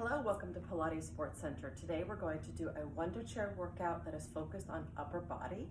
Hello, welcome to Pilates Sports Center. Today we're going to do a Wunda chair workout that is focused on upper body.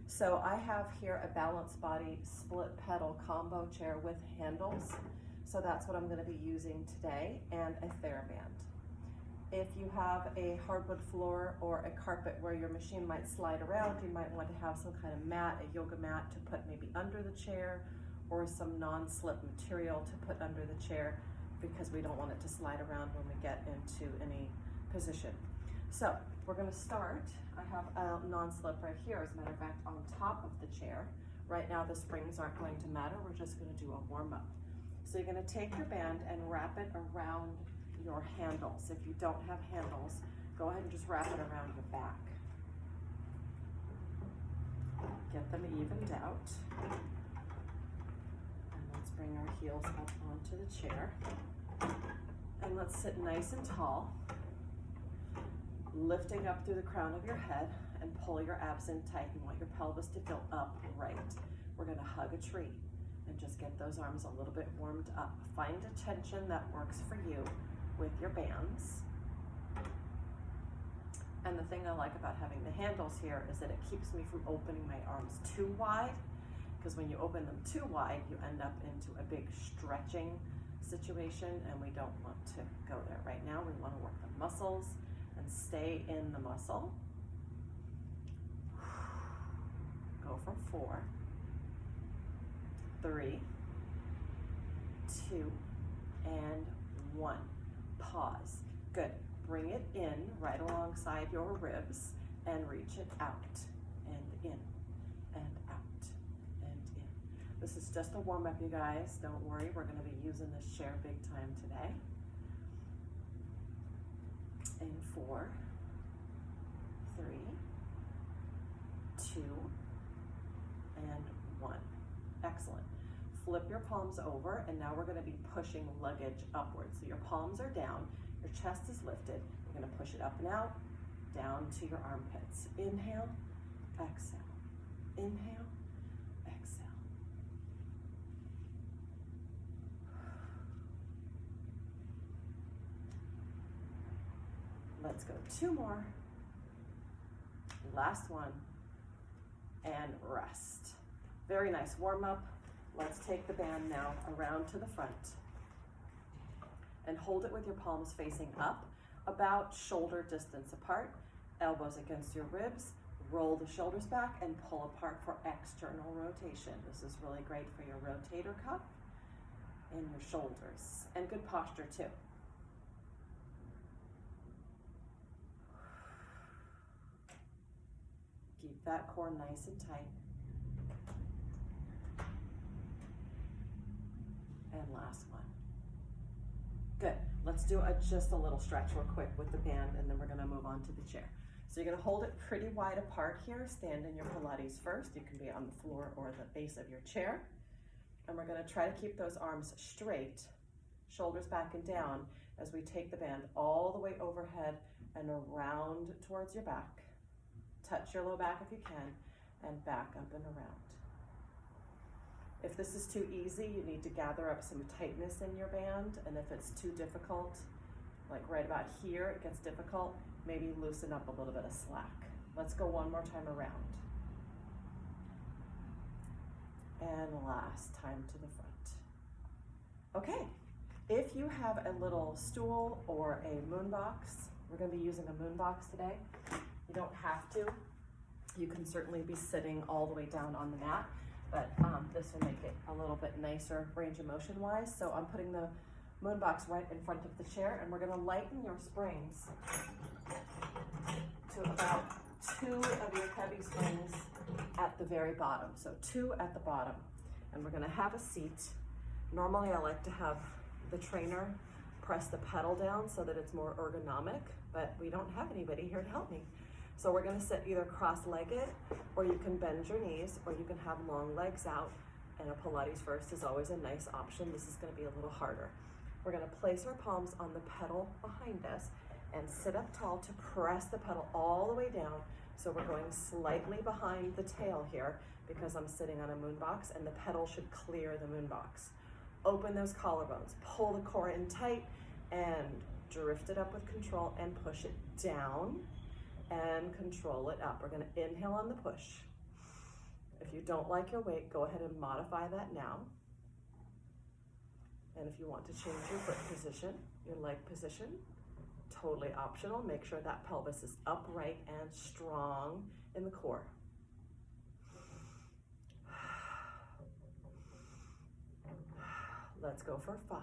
So I have here a balanced body split pedal combo chair with handles. So that's what I'm going to be using today, and a TheraBand. If you have a hardwood floor or a carpet where your machine might slide around, you might want to have some kind of mat, a yoga mat to put maybe under the chair, or some non-slip material to put under the chair, because we don't want it to slide around when we get into any position. So we're going to start. I have a non-slip right here, as a matter of fact, on top of the chair. Right now the springs aren't going to matter, we're just going to do a warm-up. So you're going to take your band and wrap it around your handles. If you don't have handles, go ahead and just wrap it around your back. Get them evened out. Bring our heels up onto the chair, and let's sit nice and tall, lifting up through the crown of your head, and pull your abs in tight. You want your pelvis to feel upright. We're going to hug a tree and just get those arms a little bit warmed up. Find a tension that works for you with your bands. And the thing I like about having the handles here is that it keeps me from opening my arms too wide, because when you open them too wide, you end up into a big stretching situation, and we don't want to go there. Right now, we want to work the muscles and stay in the muscle. Go for 4, 3, 2, and 1. Pause. Good. Bring it in right alongside your ribs and reach it out and in and out. This is just a warm-up, you guys. Don't worry, we're going to be using this chair big time today. In 4, 3, 2, and 1. Excellent. Flip your palms over, and now we're going to be pushing luggage upwards. So your palms are down, your chest is lifted. You're going to push it up and out, down to your armpits. Inhale, exhale. Inhale, exhale. Let's go 2 more. Last one. And rest. Very nice warm up. Let's take the band now around to the front and hold it with your palms facing up, about shoulder distance apart, elbows against your ribs. Roll the shoulders back and pull apart for external rotation. This is really great for your rotator cuff and your shoulders, and good posture too. Keep that core nice and tight. And last one. Good. Let's do just a little stretch real quick with the band, and then we're going to move on to the chair. So you're going to hold it pretty wide apart here. Stand in your Pilates first. You can be on the floor or the base of your chair. And we're going to try to keep those arms straight, shoulders back and down, as we take the band all the way overhead and around towards your back. Touch your low back if you can, and back up and around. If this is too easy, you need to gather up some tightness in your band, and if it's too difficult, like right about here, it gets difficult, maybe loosen up a little bit of slack. Let's go one more time around. And last time to the front. Okay, if you have a little stool or a moon box, we're going to be using a moon box today. You don't have to. You can certainly be sitting all the way down on the mat, but this will make it a little bit nicer range of motion wise. So I'm putting the moon box right in front of the chair, and we're going to lighten your springs to about 2 of your heavy springs at the very bottom. So 2 at the bottom. And we're going to have a seat. Normally I like to have the trainer press the pedal down so that it's more ergonomic, but we don't have anybody here to help me. So we're going to sit either cross-legged, or you can bend your knees, or you can have long legs out, and a Pilates first is always a nice option. This is going to be a little harder. We're going to place our palms on the pedal behind us and sit up tall to press the pedal all the way down. So we're going slightly behind the tail here because I'm sitting on a moon box, and the pedal should clear the moon box. Open those collarbones, pull the core in tight, and drift it up with control and push it down and control it up. We're gonna inhale on the push. If you don't like your weight, go ahead and modify that now. And if you want to change your foot position, your leg position, totally optional. Make sure that pelvis is upright and strong in the core. Let's go for 5.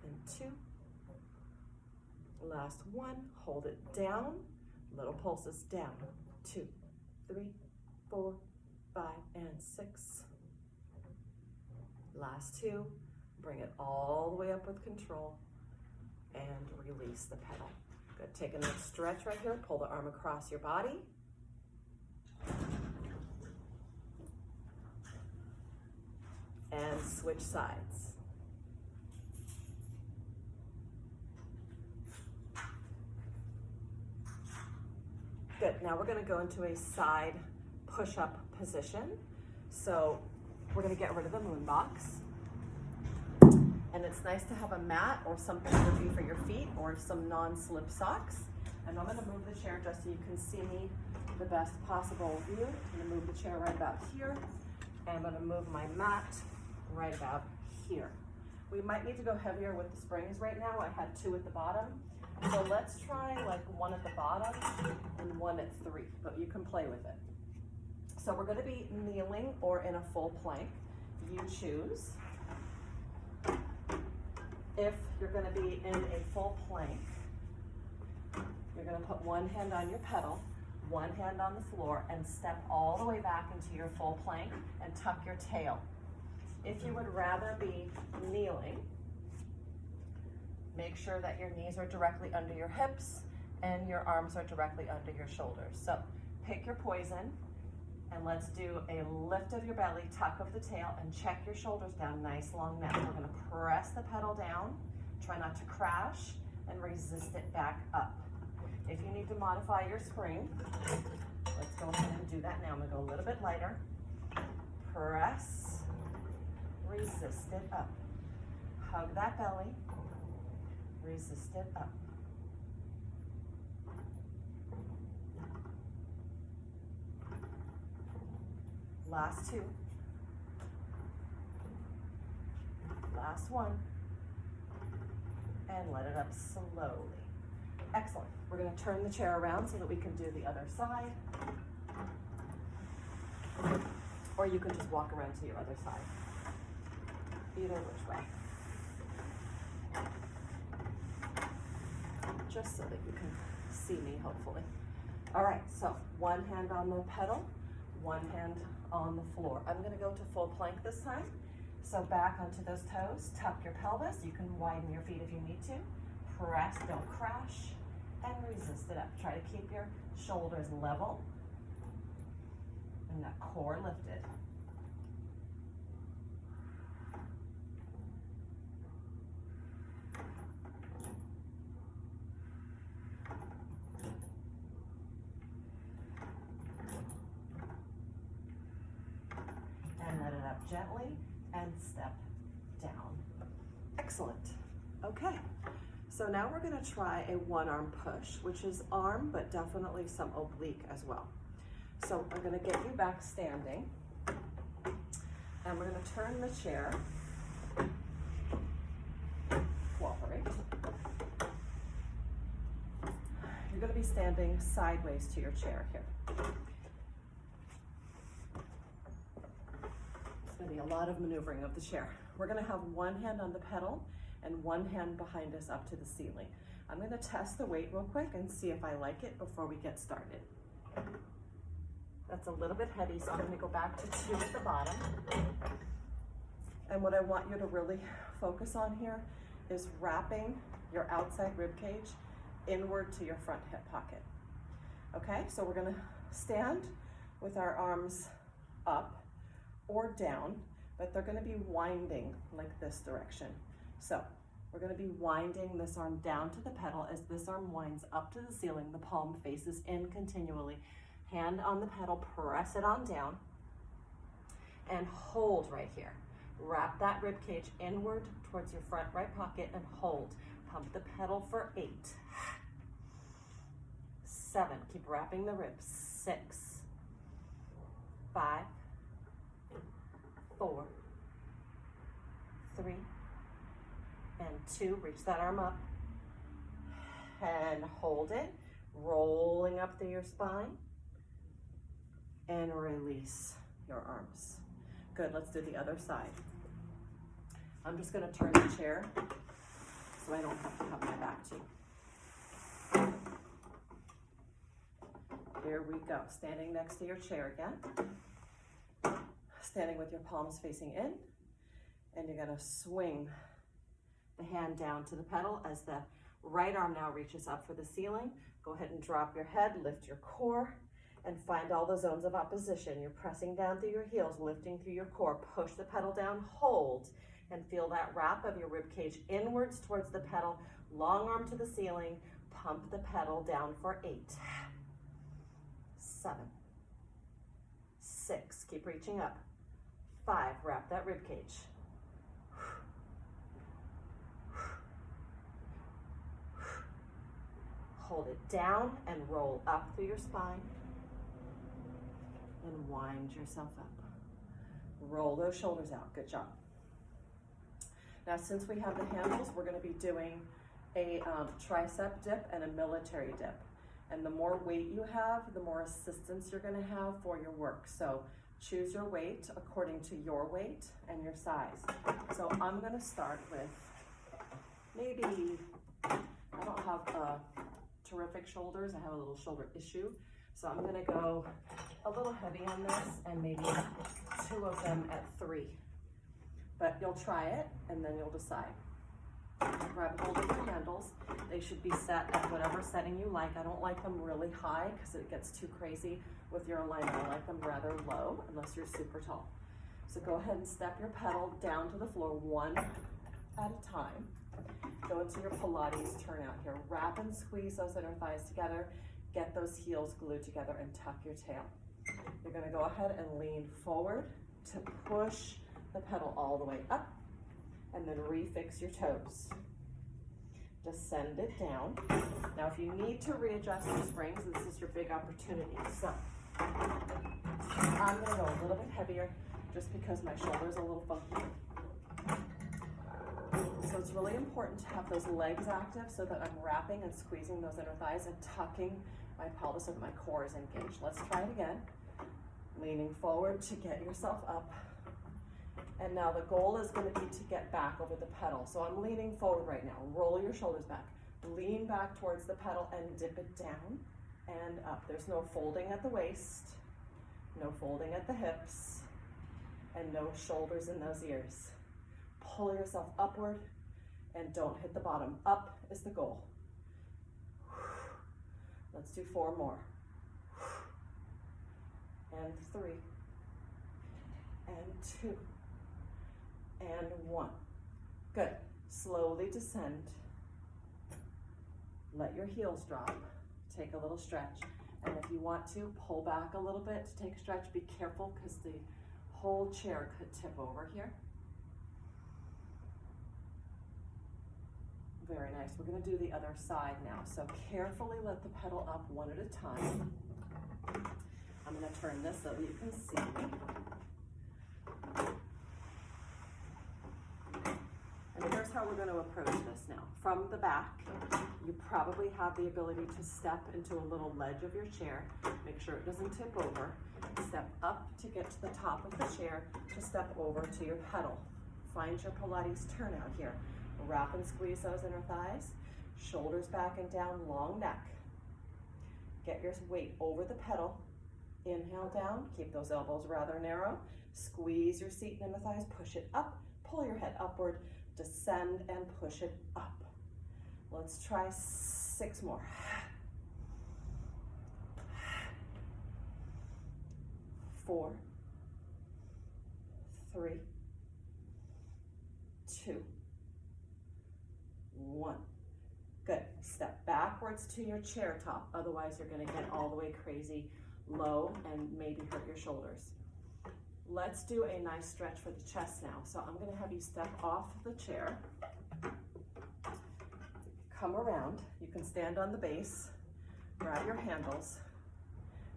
And 2. Last 1, hold it down. Little pulses down. 2, 3, 4, 5, and 6. Last 2, bring it all the way up with control and release the pedal. Good, take a nice stretch right here. Pull the arm across your body. And switch sides. Good, now we're gonna go into a side push-up position. So we're gonna get rid of the moon box. And it's nice to have a mat or something that would be for your feet or some non-slip socks. And I'm gonna move the chair just so you can see me the best possible view. I'm gonna move the chair right about here. And I'm gonna move my mat right about here. We might need to go heavier with the springs right now. I had 2 at the bottom. So let's try like 1 at the bottom and 1 at 3, but you can play with it. So we're gonna be kneeling or in a full plank. You choose. If you're gonna be in a full plank, you're gonna put one hand on your pedal, one hand on the floor, and step all the way back into your full plank and tuck your tail. If you would rather be kneeling, make sure that your knees are directly under your hips and your arms are directly under your shoulders. So pick your poison and let's do a lift of your belly, tuck of the tail, and check your shoulders down, nice long neck. We're gonna press the pedal down, try not to crash, and resist it back up. If you need to modify your spring, let's go ahead and do that now. I'm gonna go a little bit lighter. Press, resist it up. Hug that belly, resist it up. Last 2. Last 1. And let it up slowly. Excellent. We're going to turn the chair around so that we can do the other side. Or you can just walk around to your other side. Either which way. Just so that you can see me, hopefully. All right, so one hand on the pedal, one hand on the floor. I'm gonna go to full plank this time. So back onto those toes, tuck your pelvis. You can widen your feet if you need to. Press, don't crash, and resist it up. Try to keep your shoulders level and that core lifted. And let it up gently and step down. Excellent. Okay, so now we're gonna try a one-arm push, which is arm, but definitely some oblique as well. So I'm gonna get you back standing, and we're gonna turn the chair. Cooperate. You're gonna be standing sideways to your chair here. It's gonna be a lot of maneuvering of the chair. We're gonna have one hand on the pedal and one hand behind us up to the ceiling. I'm gonna test the weight real quick and see if I like it before we get started. That's a little bit heavy, so I'm gonna go back to 2 at the bottom. And what I want you to really focus on here is wrapping your outside rib cage inward to your front hip pocket. Okay, so we're gonna stand with our arms up or down, but they're gonna be winding like this direction. So we're gonna be winding this arm down to the pedal. As this arm winds up to the ceiling, the palm faces in continually. Hand on the pedal, press it on down. and hold right here. Wrap that rib cage inward towards your front right pocket and hold. Pump the pedal for 8. 7, keep wrapping the ribs. 6, 5, 4, 3, and 2. Reach that arm up and hold it, rolling up through your spine, and release your arms. Good, let's do the other side. I'm just gonna turn the chair so I don't have to have my back to you. Here we go, standing next to your chair again. Standing with your palms facing in, and you're gonna swing the hand down to the pedal as the right arm now reaches up for the ceiling. Go ahead and drop your head, lift your core, and find all the zones of opposition. You're pressing down through your heels, lifting through your core. Push the pedal down, hold, and feel that wrap of your rib cage inwards towards the pedal. Long arm to the ceiling. Pump the pedal down for 8, 7, 6, keep reaching up. 5, wrap that rib cage. Hold it down and roll up through your spine and wind yourself up. Roll those shoulders out, good job. Now, since we have the handles, we're gonna be doing a tricep dip and a military dip. And the more weight you have, the more assistance you're gonna have for your work. So choose your weight according to your weight and your size. So I'm gonna start with maybe, I don't have terrific shoulders, I have a little shoulder issue. So I'm gonna go a little heavy on this and maybe 2 of them at 3. But you'll try it and then you'll decide. Grab hold of your handles. They should be set at whatever setting you like. I don't like them really high because it gets too crazy with your alignment. I like them rather low unless you're super tall. So go ahead and step your pedal down to the floor 1 at a time. Go into your Pilates turnout here. Wrap and squeeze those inner thighs together. Get those heels glued together and tuck your tail. You're gonna go ahead and lean forward to push the pedal all the way up, and then refix your toes. Descend it down. Now, if you need to readjust your springs, this is your big opportunity. So I'm gonna go a little bit heavier just because my shoulder's a little funky. So it's really important to have those legs active so that I'm wrapping and squeezing those inner thighs and tucking my pelvis so that my core is engaged. Let's try it again. Leaning forward to get yourself up. And now the goal is going to be to get back over the pedal. So I'm leaning forward right now. Roll your shoulders back. Lean back towards the pedal and dip it down and up. There's no folding at the waist, no folding at the hips, and no shoulders in those ears. Pull yourself upward and don't hit the bottom. Up is the goal. Let's do 4 more. And 3. And 2. And 1. Good. Slowly descend. Let your heels drop. Take a little stretch. And if you want to, pull back a little bit to take a stretch. Be careful because the whole chair could tip over here. Very nice. We're going to do the other side now. So carefully let the pedal up 1 at a time. I'm going to turn this so you can see me. And here's how we're going to approach this now. From the back, you probably have the ability to step into a little ledge of your chair. Make sure it doesn't tip over. Step up to get to the top of the chair to step over to your pedal. Find your Pilates turnout here. Wrap and squeeze those inner thighs. Shoulders back and down, long neck. Get your weight over the pedal. Inhale down, keep those elbows rather narrow. Squeeze your seat and inner thighs, push it up, pull your head upward, descend and push it up. Let's try 6 more. 4, 3, 2, 1. Good. Step backwards to your chair top. Otherwise, you're going to get all the way crazy low and maybe hurt your shoulders. Let's do a nice stretch for the chest now. So I'm gonna have you step off the chair, come around. You can stand on the base, grab your handles,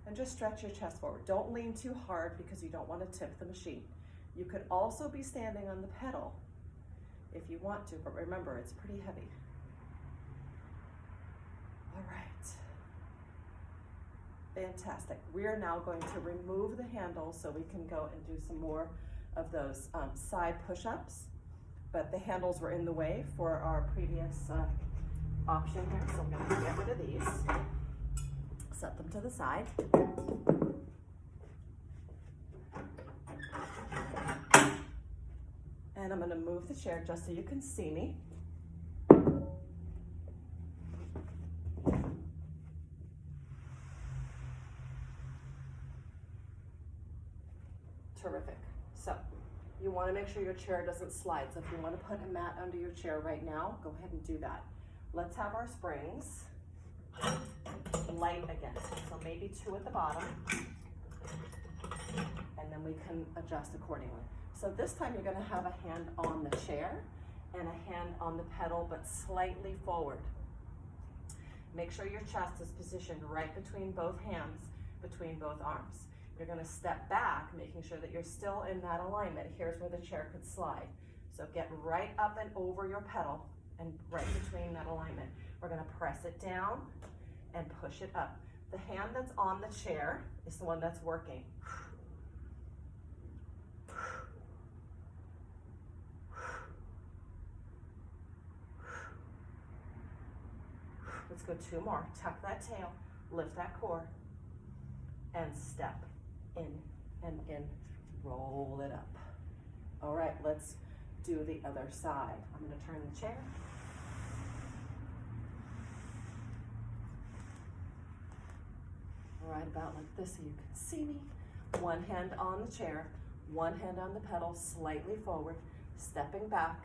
and just stretch your chest forward. Don't lean too hard because you don't want to tip the machine. You could also be standing on the pedal if you want to, but remember, it's pretty heavy. All right. Fantastic. We are now going to remove the handles so we can go and do some more of those side push-ups, but the handles were in the way for our previous option here, so I'm going to get rid of these, set them to the side. And I'm going to move the chair just so you can see me. Terrific. So you want to make sure your chair doesn't slide. So if you want to put a mat under your chair right now, go ahead and do that. Let's have our springs light again. So maybe 2 at the bottom, and then we can adjust accordingly. So this time you're going to have a hand on the chair and a hand on the pedal, but slightly forward. Make sure your chest is positioned right between both hands, between both arms. You're going to step back, making sure that you're still in that alignment. Here's where the chair could slide. So get right up and over your pedal and right between that alignment. We're going to press it down and push it up. The hand that's on the chair is the one that's working. Let's go 2 more. Tuck that tail, lift that core, and step in and in. Roll it up. All right, let's do the other side. I'm going to turn the chair. Right about like this so you can see me. One hand on the chair, one hand on the pedal, slightly forward, stepping back.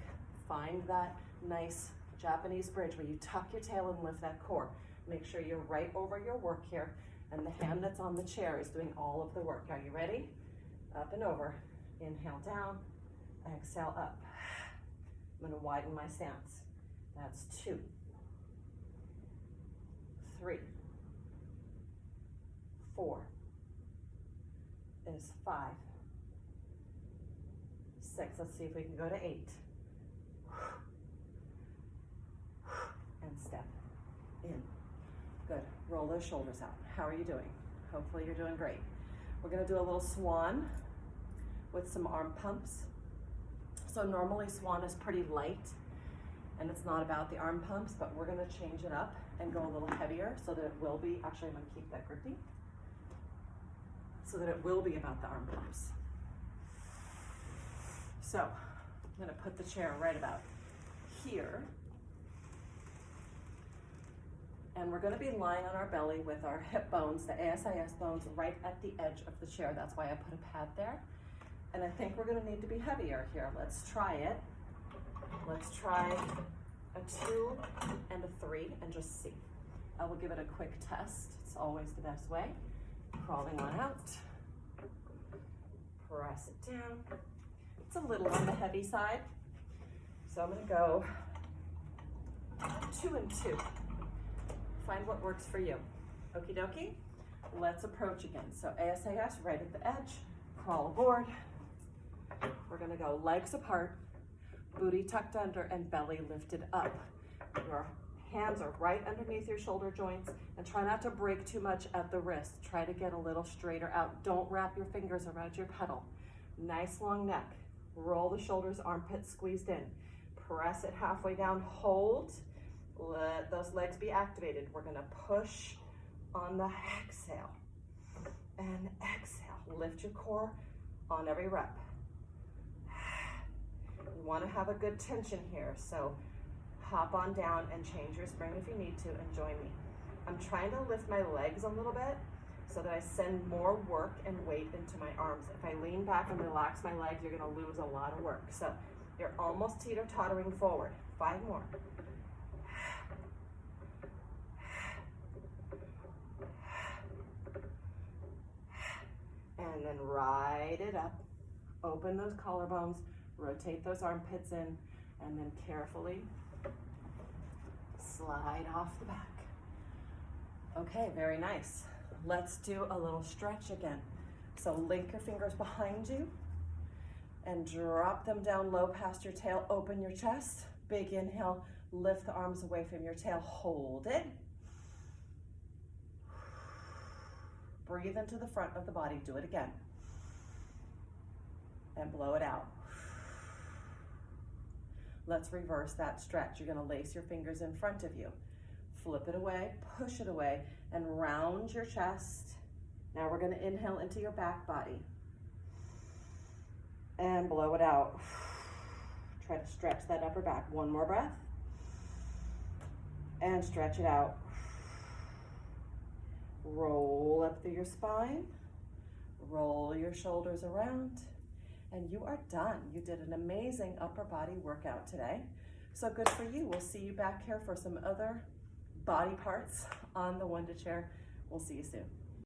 Find that nice Japanese bridge where you tuck your tail and lift that core. Make sure you're right over your work here, and the hand that's on the chair is doing all of the work. Are you ready? Up and over. Inhale down, exhale up. I'm going to widen my stance. That's 2, 3, 4 is 5, 6. Let's see if we can go to 8. And step in. Good. Roll those shoulders out. How are you doing? Hopefully you're doing great. We're going to do a little swan with some arm pumps. So normally swan is pretty light and it's not about the arm pumps, but we're going to change it up and go a little heavier so that it will be, actually I'm going to keep that grippy, so that it will be about the arm pumps. So I'm going to put the chair right about here. And we're going to be lying on our belly with our hip bones, the ASIS bones, right at the edge of the chair. That's why I put a pad there. And I think we're going to need to be heavier here. Let's try it. Let's try a 2 and a 3 and just see. I will give it a quick test. It's always the best way. Crawling on out. Press it down. It's a little on the heavy side. So I'm going to go 2 and 2. Find what works for you. Okie dokie. Let's approach again. So ASIS right at the edge. Crawl aboard. We're going to go legs apart, booty tucked under, and belly lifted up. Your hands are right underneath your shoulder joints, and try not to break too much at the wrist. Try to get a little straighter out. Don't wrap your fingers around your pedal. Nice long neck. Roll the shoulders, armpits squeezed in. Press it halfway down. Hold. Let those legs be activated. We're going to push on the exhale and exhale. Lift your core on every rep. You want to have a good tension here, so hop on down and change your spring if you need to, and join me. I'm trying to lift my legs a little bit so that I send more work and weight into my arms. If I lean back and relax my legs, you're going to lose a lot of work. So you're almost teeter-tottering forward. 5 more. And then ride it up. Open those collarbones, rotate those armpits in, and then carefully slide off the back. Okay, very nice. Let's do a little stretch again. So link your fingers behind you and drop them down low past your tail. Open your chest. Big inhale, lift the arms away from your tail. Hold it. Breathe into the front of the body. Do it again. And blow it out. Let's reverse that stretch. You're going to lace your fingers in front of you. Flip it away, push it away, and round your chest. Now we're going to inhale into your back body. And blow it out. Try to stretch that upper back. One more breath. And stretch it out. Roll up through your spine. Roll your shoulders around. And you are done. You did an amazing upper body workout today. So good for you. We'll see you back here for some other body parts on the Wunda chair. We'll see you soon.